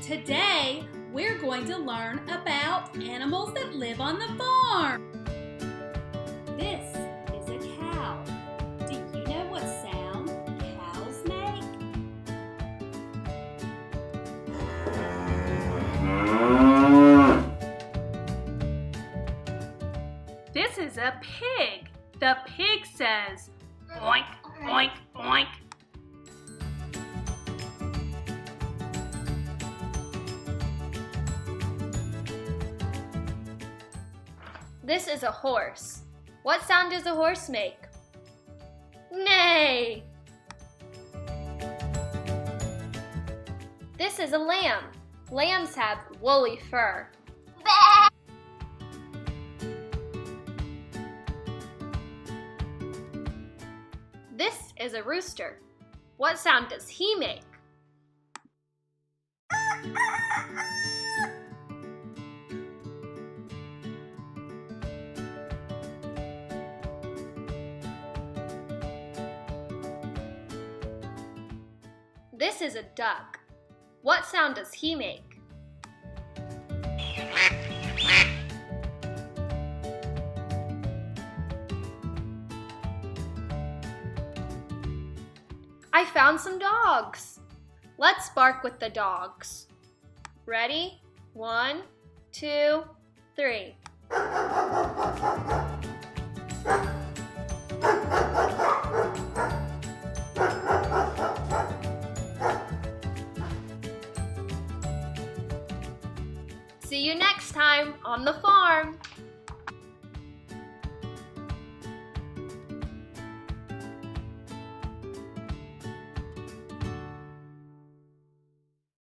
Today, we're going to learn about animals that live on the farm. This is a cow. Do you know what sound cows make? This is a pig. The pig says, oink, oink, oink. This is a horse. What sound does a horse make? Neigh! This is a lamb. Lambs have woolly fur. This is a rooster. What sound does he make? This is a duck. What sound does he make? I found some dogs. Let's bark with the dogs. Ready? 1, 2, 3. See you next time on the farm.